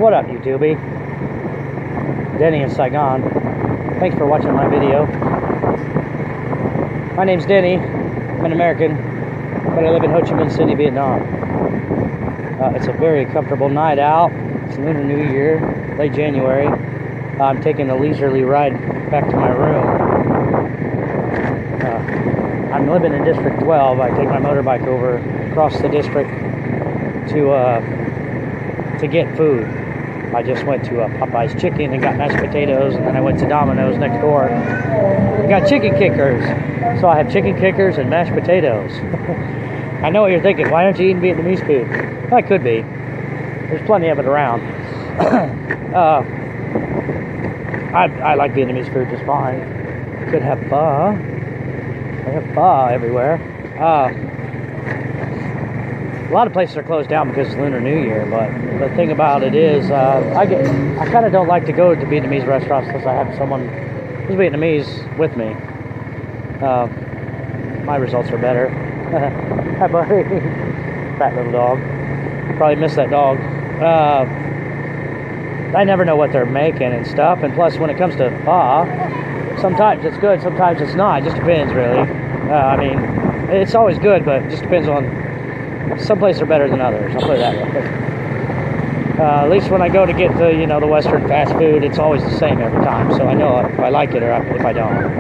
What up, YouTubey? Denny in Saigon. Thanks for watching my video. My name's Denny. I'm an American, but I live in Ho Chi Minh City, Vietnam. It's a very comfortable night out. It's Lunar New Year, late January. I'm taking a leisurely ride back to my room. I'm living in District 12. I take my motorbike over across the district to get food. I just went to Popeye's Chicken and got mashed potatoes, and then I went to Domino's next door and got chicken kickers. So I have chicken kickers and mashed potatoes. I know what you're thinking. Why aren't you eating Vietnamese food? Well, I could be. There's plenty of it around. I like Vietnamese food just fine. Could have pho. They have pho everywhere. A lot of places are closed down because it's Lunar New Year, but the thing about it is, I kind of don't like to go to Vietnamese restaurants unless I have someone who's Vietnamese with me. My results are better. Hi, buddy. Fat little dog. Probably miss that dog. I never know what they're making and stuff, and plus when it comes to pho, sometimes it's good, sometimes it's not. It just depends, really. I mean, it's always good, but it just depends on. Some places are better than others. I'll put it that way. At least when I go to get the Western fast food, it's always the same every time. So I know if I like it or if I don't.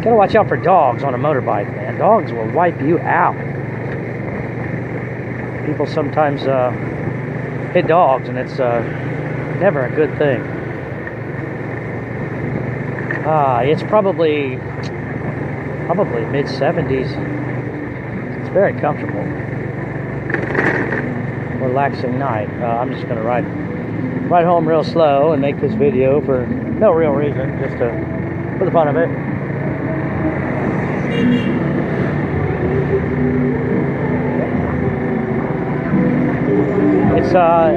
Gotta watch out for dogs on a motorbike, man. Dogs will wipe you out. People sometimes hit dogs, and it's never a good thing. It's probably mid-70s. Very comfortable, relaxing night. I'm just gonna ride home real slow and make this video for no real reason, just for the fun of it.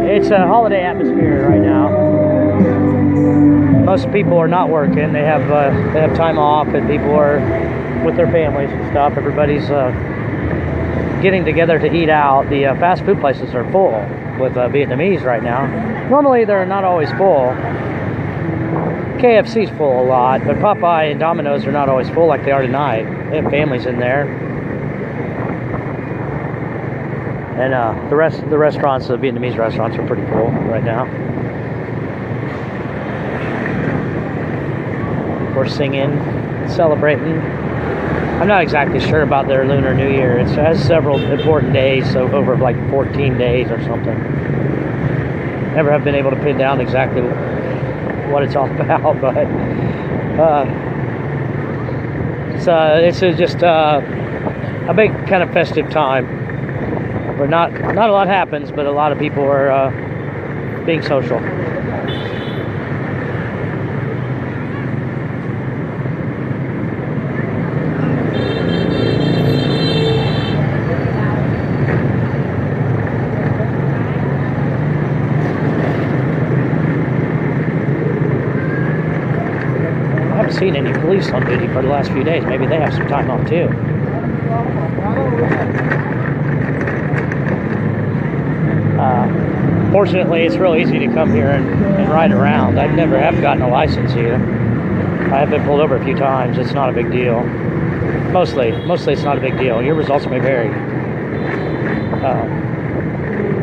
It's a holiday atmosphere right now. Most people are not working. They have time off, and people are with their families and stuff. Everybody's getting together to eat out. The fast food places are full with Vietnamese right now. Normally they're not always full. KFC's full a lot, but Popeye and Domino's are not always full like they are tonight. They have families in there. And the restaurants, the Vietnamese restaurants, are pretty full right now. We're singing, celebrating. I'm not exactly sure about their Lunar New Year. It has several important days, so over like 14 days or something. Never have been able to pin down exactly what it's all about, but it's just a big kind of festive time where not a lot happens, but a lot of people are being social. I haven't seen any police on duty for the last few days. Maybe they have some time off too. Fortunately, it's real easy to come here and ride around. I never have gotten a license here. I have been pulled over a few times. It's not a big deal. Mostly it's not a big deal. Your results may vary.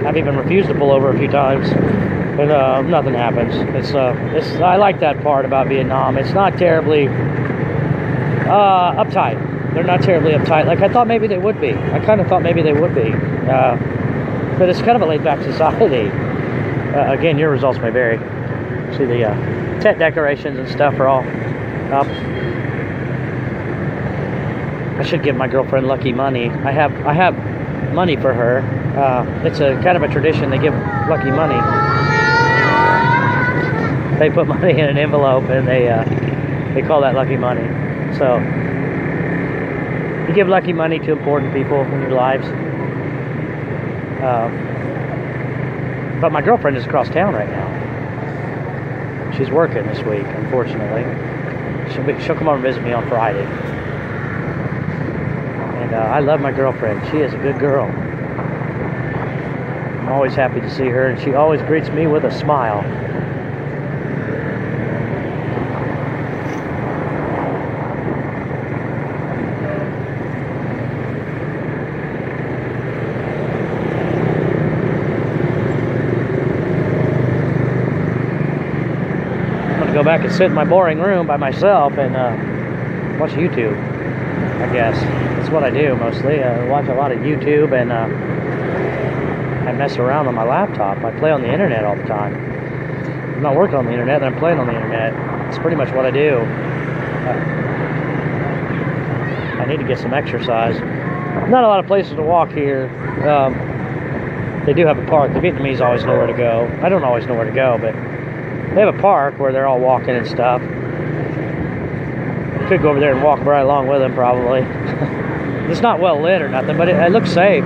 I've even refused to pull over a few times. But nothing happens. I like that part about Vietnam. It's not terribly uptight. They're not terribly uptight. Like I thought maybe they would be. I kind of thought maybe they would be. But it's kind of a laid-back society. Again, your results may vary. See the tent decorations and stuff are all up. I should give my girlfriend lucky money. I have money for her. It's a kind of a tradition. They give lucky money. They put money in an envelope and they call that lucky money. So you give lucky money to important people in your lives. But my girlfriend is across town right now. She's working this week, unfortunately. She'll come over and visit me on Friday. And I love my girlfriend. She is a good girl. I'm always happy to see her, and she always greets me with a smile. Go back and sit in my boring room by myself and watch YouTube, I guess. That's what I do mostly. I watch a lot of YouTube, and I mess around on my laptop. I play on the internet all the time. I'm not working on the internet, then I'm playing on the internet. It's pretty much what I do. I need to get some exercise. Not a lot of places to walk here. They do have a park. The Vietnamese always know where to go. I don't always know where to go, but they have a park where they're all walking and stuff. Could go over there and walk right along with them, probably. It's not well lit or nothing, but it looks safe.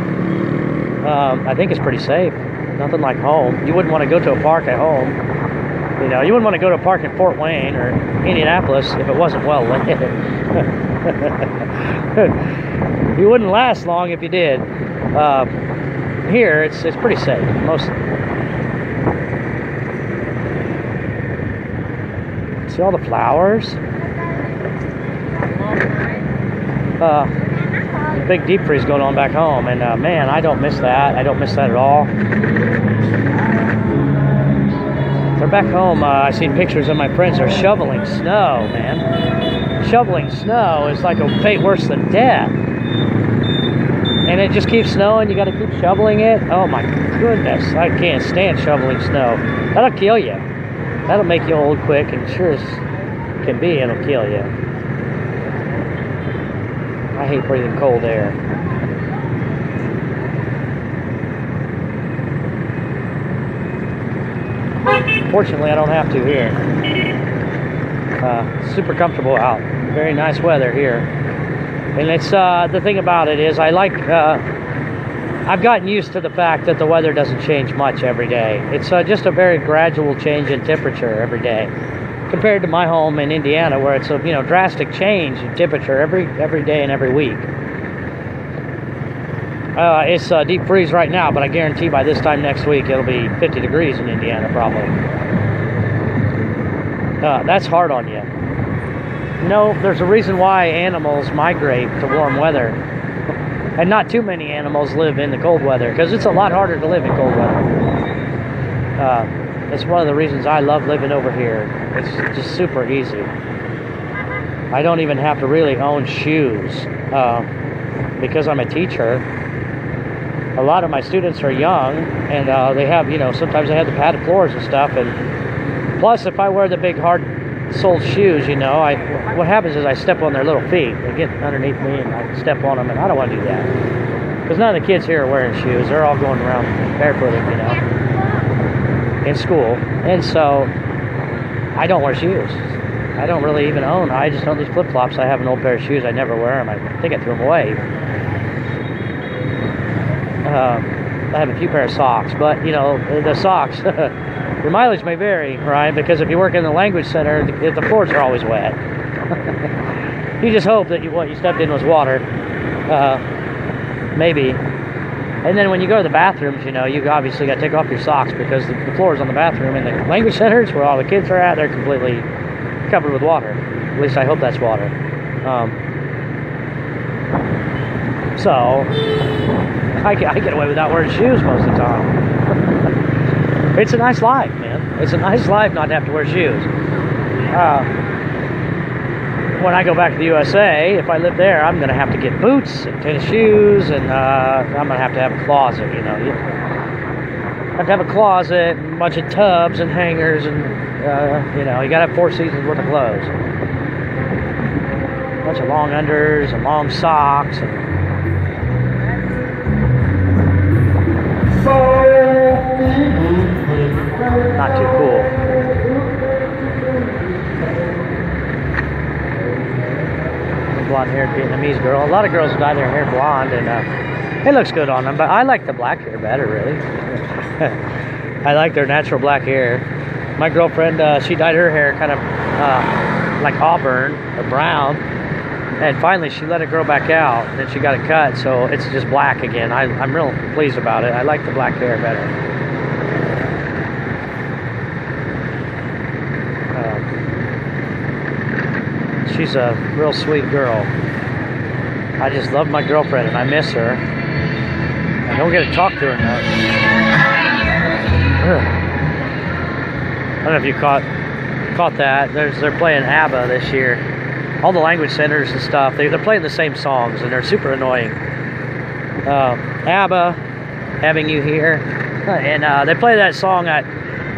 I think it's pretty safe. Nothing like home. You wouldn't want to go to a park at home. You know, you wouldn't want to go to a park in Fort Wayne or Indianapolis if it wasn't well lit. You wouldn't last long if you did. Here, it's pretty safe. See all the flowers? Big deep freeze going on back home, and man, I don't miss that. I don't miss that at all. They're back home. I've seen pictures of my friends. They're shoveling snow, man. Shoveling snow is like a fate worse than death. And it just keeps snowing. You got to keep shoveling it. Oh my goodness, I can't stand shoveling snow. That'll kill you. That'll make you old quick, and sure as can be, it'll kill you. I hate breathing cold air. Fortunately, I don't have to here. Super comfortable out. Very nice weather here. And it's the thing about it is I've gotten used to the fact that the weather doesn't change much every day. It's just a very gradual change in temperature every day, compared to my home in Indiana, where it's a drastic change in temperature every day and every week. It's deep freeze right now, but I guarantee by this time next week it'll be 50 degrees in Indiana probably. That's hard on you. There's a reason why animals migrate to warm weather. And not too many animals live in the cold weather, because it's a lot harder to live in cold weather. That's one of the reasons I love living over here. It's just super easy. I don't even have to really own shoes, because I'm a teacher. A lot of my students are young, and they have, sometimes they have the padded floors and stuff. And plus, if I wear the big hard-soled shoes, what happens is I step on their little feet. They get underneath me, and I step on them, and I don't want to do that. Because none of the kids here are wearing shoes. They're all going around barefooted, in school. And so, I don't wear shoes. I don't really even own. I just own these flip-flops. I have an old pair of shoes. I never wear them. I think I threw them away. I have a few pair of socks. But, the socks... Your mileage may vary, right? Because if you work in the language center, the floors are always wet. You just hope that what you stepped in was water. Maybe. And then when you go to the bathrooms, you obviously got to take off your socks, because the floors on the bathroom in the language centers where all the kids are at, they're completely covered with water. At least I hope that's water. So, I get away without wearing shoes most of the time. It's a nice life, man. It's a nice life not to have to wear shoes. When I go back to the USA, if I live there, I'm going to have to get boots and tennis shoes, and I'm going to have a closet, You have to have a closet, and a bunch of tubs and hangers, and, you got to have 4 seasons worth of clothes. A bunch of long unders and long socks. Not too cool. Blonde-haired Vietnamese girl. A lot of girls dye their hair blonde, and it looks good on them. But I like the black hair better, really. I like their natural black hair. My girlfriend, she dyed her hair kind of like auburn or brown. And finally, she let it grow back out, and then she got it cut, so it's just black again. I'm real pleased about it. I like the black hair better. She's a real sweet girl. I just love my girlfriend, and I miss her. I don't get to talk to her enough. I don't know if you caught that. They're playing ABBA this year. All the language centers and stuff, they're playing the same songs, and they're super annoying. ABBA, Having You Here, and they play that song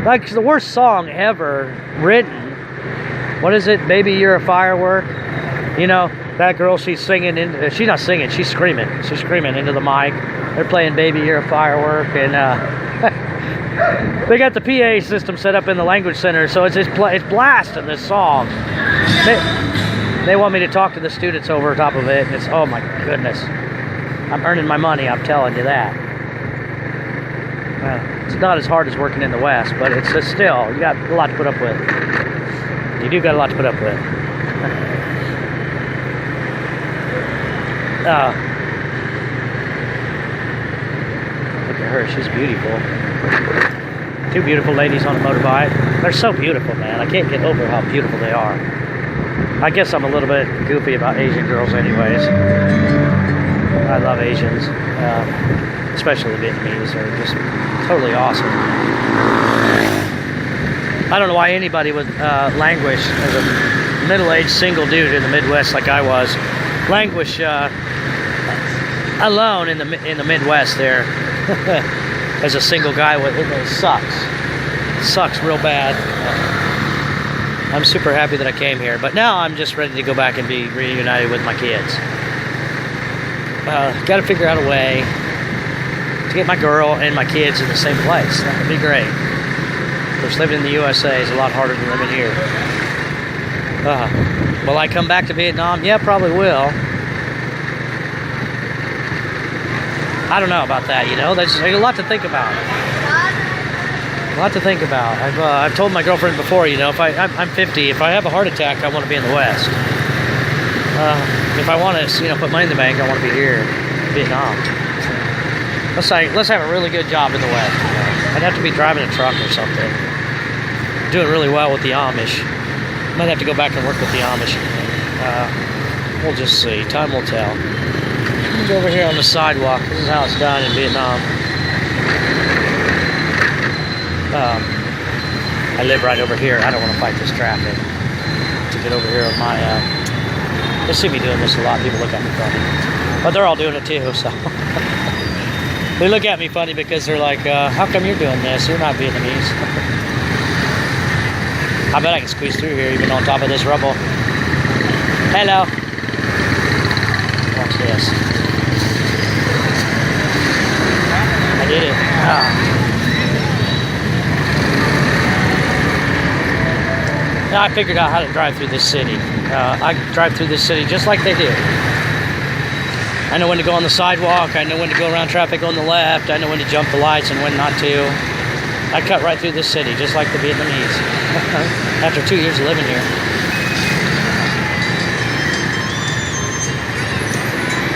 like the worst song ever written. What is it? Baby, You're a Firework. You know, that girl, she's singing, she's not singing, she's screaming. She's screaming into the mic. They're playing Baby, You're a Firework, and they got the PA system set up in the language center, so it's blasting this song. They want me to talk to the students over top of it, and it's, oh my goodness. I'm earning my money, I'm telling you that. It's not as hard as working in the West, but it's just still, you got a lot to put up with. You do got a lot to put up with. Look at her, she's beautiful. Two beautiful ladies on a motorbike. They're so beautiful, man. I can't get over how beautiful they are. I guess I'm a little bit goofy about Asian girls anyways. I love Asians, especially the Vietnamese. They're just totally awesome. I don't know why anybody would languish as a middle-aged single dude in the Midwest like I was. Languish alone in the Midwest there as a single guy. It sucks. It sucks real bad. I'm super happy that I came here, but now I'm just ready to go back and be reunited with my kids. Got to figure out a way to get my girl and my kids in the same place. That would be great. Of course, living in the USA is a lot harder than living here. Will I come back to Vietnam? Yeah, probably will. I don't know about that, you know. There's a lot to think about. A lot to think about. I've told my girlfriend before, you know, I'm 50. If I have a heart attack, I want to be in the West. If I want to, you know, put money in the bank, I want to be here in Vietnam. Let's have a really good job in the West. You know? I'd have to be driving a truck or something. Doing really well with the Amish. Might have to go back and work with the Amish. We'll just see. Time will tell. Let me go over here on the sidewalk. This is how it's done in Vietnam. I live right over here. I don't want to fight this traffic to get over here with my. They see me doing this a lot. People look at me funny, but they're all doing it too. So they look at me funny because they're like, "How come you're doing this? You're not Vietnamese." I bet I can squeeze through here even on top of this rubble. Hello. Watch this. I did it. Now I figured out how to drive through this city. I drive through this city just like they do. I know when to go on the sidewalk. I know when to go around traffic on the left. I know when to jump the lights and when not to. I cut right through this city just like the Vietnamese. After 2 years of living here.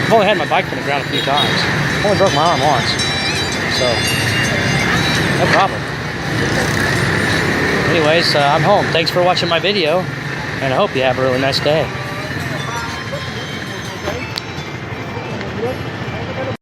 I've only had my bike on the ground a few times. I only broke my arm once. So, no problem. Anyways, I'm home. Thanks for watching my video, and I hope you have a really nice day.